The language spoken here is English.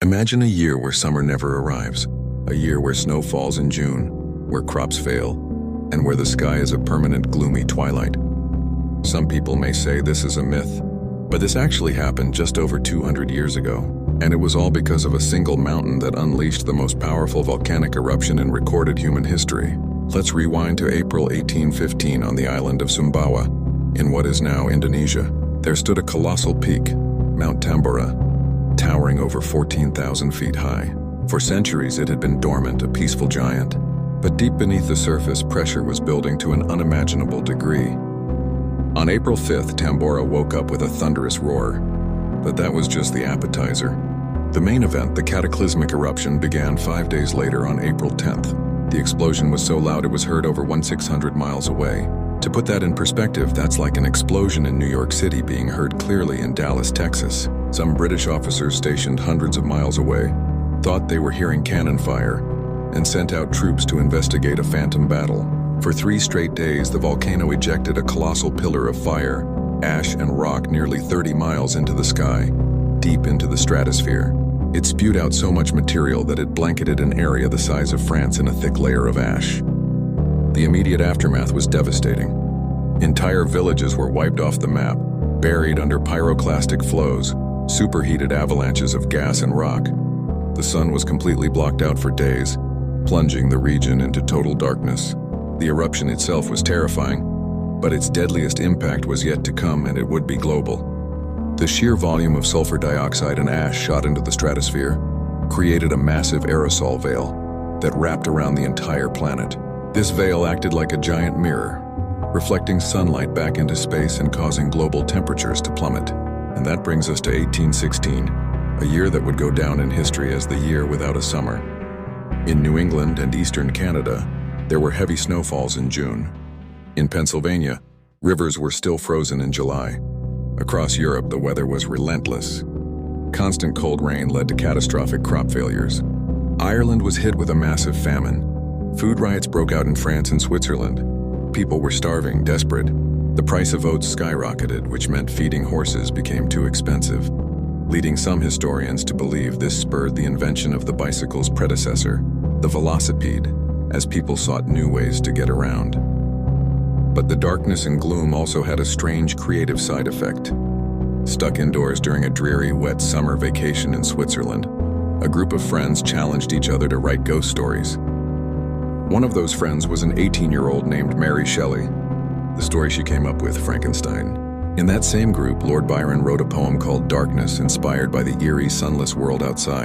Imagine a year where summer never arrives, a year where snow falls in June, where crops fail, and where the sky is a permanent gloomy twilight. Some people may say this is a myth, but this actually happened just over 200 years ago, and it was all because of a single mountain that unleashed the most powerful volcanic eruption in recorded human history. Let's rewind to April 1815 on the island of Sumbawa, in what is now Indonesia. There stood a colossal peak, Mount Tambora, towering over 14,000 feet high. For centuries it had been dormant, a peaceful giant. But deep beneath the surface, pressure was building to an unimaginable degree. On April 5th, Tambora woke up with a thunderous roar. But that was just the appetizer. The main event, the cataclysmic eruption, began 5 days later on April 10th. The explosion was so loud it was heard over 1,600 miles away. To put that in perspective, that's like an explosion in New York City being heard clearly in Dallas, Texas. Some British officers stationed hundreds of miles away thought they were hearing cannon fire and sent out troops to investigate a phantom battle. For 3 straight days, the volcano ejected a colossal pillar of fire, ash and rock nearly 30 miles into the sky, deep into the stratosphere. It spewed out so much material that it blanketed an area the size of France in a thick layer of ash. The immediate aftermath was devastating. Entire villages were wiped off the map, buried under pyroclastic flows, superheated avalanches of gas and rock. The sun was completely blocked out for days, plunging the region into total darkness. The eruption itself was terrifying, but its deadliest impact was yet to come, and it would be global. The sheer volume of sulfur dioxide and ash shot into the stratosphere created a massive aerosol veil that wrapped around the entire planet. This veil acted like a giant mirror, reflecting sunlight back into space and causing global temperatures to plummet. And that brings us to 1816, a year that would go down in history as the year without a summer. In New England and eastern Canada, there were heavy snowfalls in June. In Pennsylvania, rivers were still frozen in July. Across Europe, the weather was relentless. Constant cold rain led to catastrophic crop failures. Ireland was hit with a massive famine. Food riots broke out in France and Switzerland. People were starving, desperate. The price of oats skyrocketed, which meant feeding horses became too expensive, leading some historians to believe this spurred the invention of the bicycle's predecessor, the velocipede, as people sought new ways to get around. But the darkness and gloom also had a strange creative side effect. Stuck indoors during a dreary, wet summer vacation in Switzerland, a group of friends challenged each other to write ghost stories. One of those friends was an 18-year-old named Mary Shelley. The story she came up with, Frankenstein. In that same group, Lord Byron wrote a poem called Darkness, inspired by the eerie, sunless world outside.